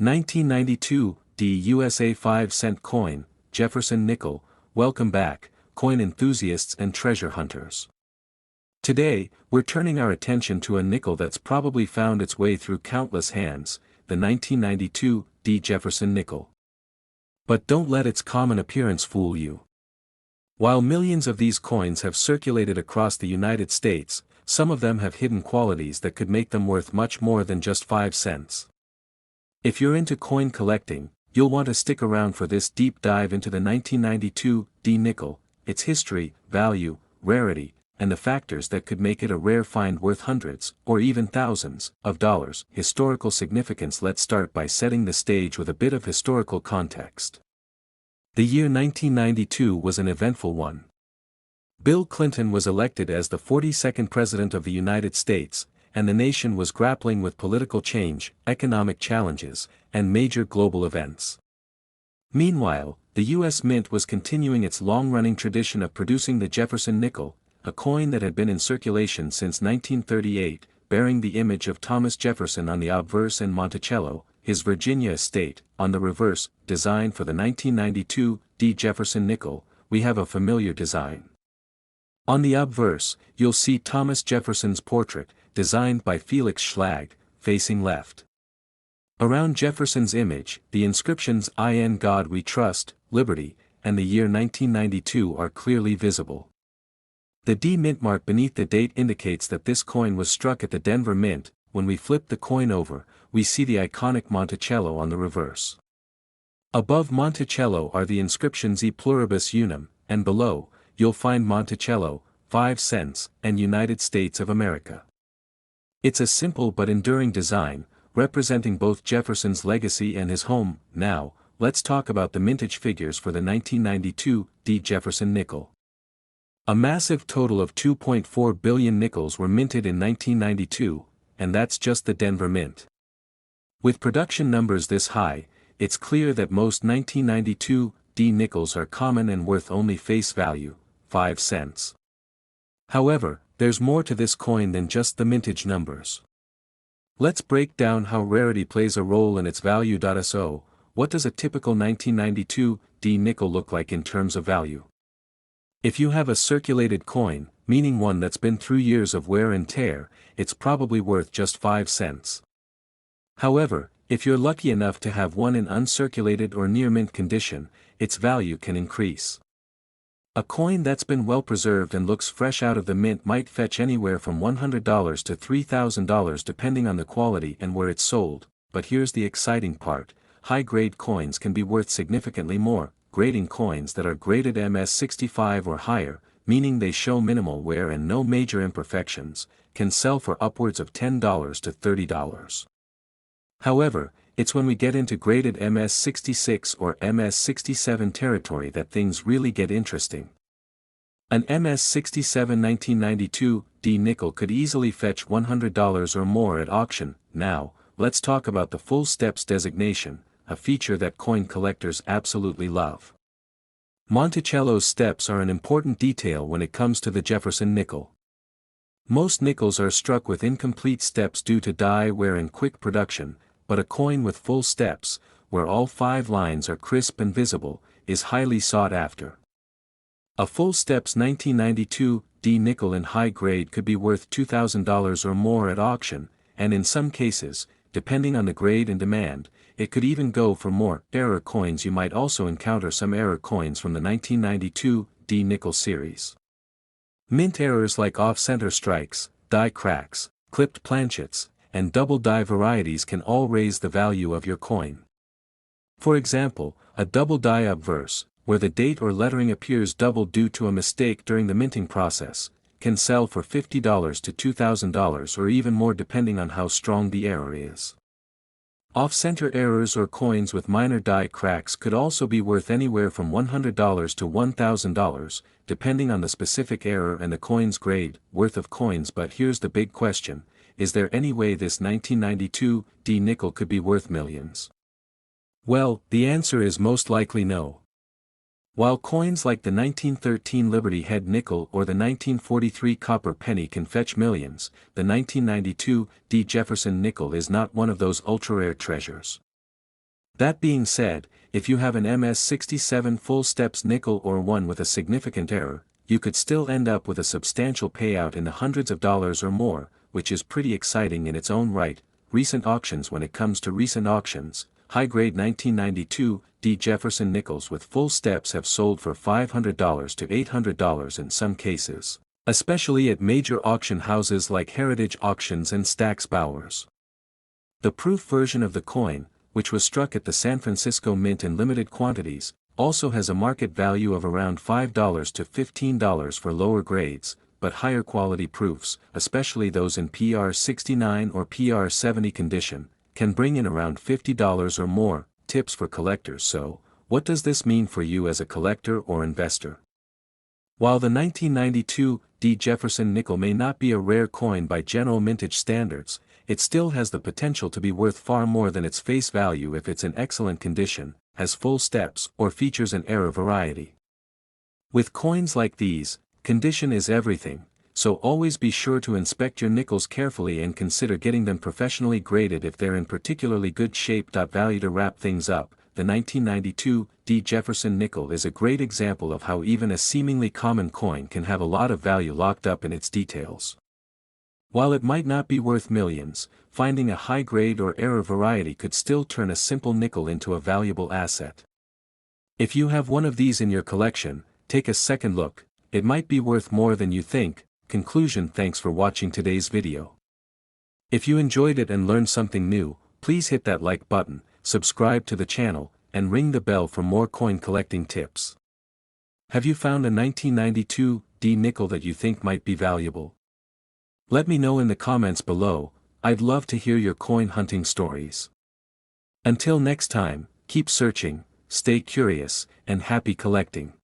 1992, D USA 5-cent coin, Jefferson Nickel. Welcome back, coin enthusiasts and treasure hunters. Today, we're turning our attention to a nickel that's probably found its way through countless hands, the 1992 D Jefferson Nickel. But don't let its common appearance fool you. While millions of these coins have circulated across the United States, some of them have hidden qualities that could make them worth much more than just 5 cents. If you're into coin collecting, you'll want to stick around for this deep dive into the 1992 D nickel, its history, value, rarity, and the factors that could make it a rare find worth hundreds, or even thousands, of dollars. Historical significance. Let's start by setting the stage with a bit of historical context. The year 1992 was an eventful one. Bill Clinton was elected as the 42nd President of the United States, and the nation was grappling with political change, economic challenges, and major global events. Meanwhile, the U.S. Mint was continuing its long-running tradition of producing the Jefferson Nickel, a coin that had been in circulation since 1938, bearing the image of Thomas Jefferson on the obverse and Monticello, his Virginia estate, on the reverse. Designed for the 1992 D Jefferson Nickel, we have a familiar design. On the obverse, you'll see Thomas Jefferson's portrait, designed by Felix Schlag, facing left. Around Jefferson's image, the inscriptions "In God We Trust," "Liberty," and the year 1992 are clearly visible. The D mint mark beneath the date indicates that this coin was struck at the Denver Mint. When we flip the coin over, we see the iconic Monticello on the reverse. Above Monticello are the inscriptions "E Pluribus Unum," and below, you'll find Monticello, 5 cents, and United States of America. It's a simple but enduring design, representing both Jefferson's legacy and his home. Now, let's talk about the mintage figures for the 1992 D Jefferson Nickel. A massive total of 2.4 billion nickels were minted in 1992, and that's just the Denver Mint. With production numbers this high, it's clear that most 1992 D nickels are common and worth only face value, 5 cents. However, there's more to this coin than just the mintage numbers. Let's break down how rarity plays a role in its value. So, what does a typical 1992 D nickel look like in terms of value? If you have a circulated coin, meaning one that's been through years of wear and tear, it's probably worth just 5 cents. However, if you're lucky enough to have one in uncirculated or near mint condition, its value can increase. A coin that's been well preserved and looks fresh out of the mint might fetch anywhere from $100 to $3,000 depending on the quality and where it's sold. But here's the exciting part: high-grade coins can be worth significantly more. Grading coins that are graded MS65 or higher, meaning they show minimal wear and no major imperfections, can sell for upwards of $10 to $30. However, it's when we get into graded MS66 or MS67 territory that things really get interesting. An MS67 1992 D nickel could easily fetch $100 or more at auction. Now, let's talk about the full steps designation, a feature that coin collectors absolutely love. Monticello's steps are an important detail when it comes to the Jefferson Nickel. Most nickels are struck with incomplete steps due to die wear and quick production, but a coin with full steps, where all 5 lines are crisp and visible, is highly sought after. A full steps 1992 D nickel in high grade could be worth $2,000 or more at auction, and in some cases, depending on the grade and demand, it could even go for more. Error coins. You might also encounter some error coins from the 1992 D nickel series. Mint errors like off-center strikes, die cracks, clipped planchets, and double die varieties can all raise the value of your coin. For example, a double die obverse, where the date or lettering appears double due to a mistake during the minting process, can sell for $50 to $2,000 or even more depending on how strong the error is. Off-center errors or coins with minor die cracks could also be worth anywhere from $100 to $1,000, depending on the specific error and the coin's grade. Worth of coins. But here's the big question: is there any way this 1992 D nickel could be worth millions? Well, the answer is most likely no. While coins like the 1913 Liberty Head nickel or the 1943 copper penny can fetch millions, the 1992 D Jefferson nickel is not one of those ultra-rare treasures. That being said, if you have an MS67 full steps nickel or one with a significant error, you could still end up with a substantial payout in the hundreds of dollars or more, which is pretty exciting in its own right. Recent auctions. When it comes to recent auctions, high-grade 1992 D Jefferson nickels with full steps have sold for $500 to $800 in some cases, especially at major auction houses like Heritage Auctions and Stack's Bowers. The proof version of the coin, which was struck at the San Francisco Mint in limited quantities, also has a market value of around $5 to $15 for lower grades, but higher quality proofs, especially those in PR69 or PR70 condition, can bring in around $50 or more. Tips for collectors. So, what does this mean for you as a collector or investor? While the 1992 D Jefferson nickel may not be a rare coin by general mintage standards, it still has the potential to be worth far more than its face value if it's in excellent condition, has full steps, or features an error variety. With coins like these, condition is everything, so always be sure to inspect your nickels carefully and consider getting them professionally graded if they're in particularly good shape. Value. To wrap things up, the 1992 D Jefferson nickel is a great example of how even a seemingly common coin can have a lot of value locked up in its details. While it might not be worth millions, finding a high-grade or error variety could still turn a simple nickel into a valuable asset. If you have one of these in your collection, take a second look, it might be worth more than you think. Conclusion. Thanks for watching today's video. If you enjoyed it and learned something new, please hit that like button, subscribe to the channel, and ring the bell for more coin collecting tips. Have you found a 1992 D nickel that you think might be valuable? Let me know in the comments below. I'd love to hear your coin hunting stories. Until next time, keep searching, stay curious, and happy collecting.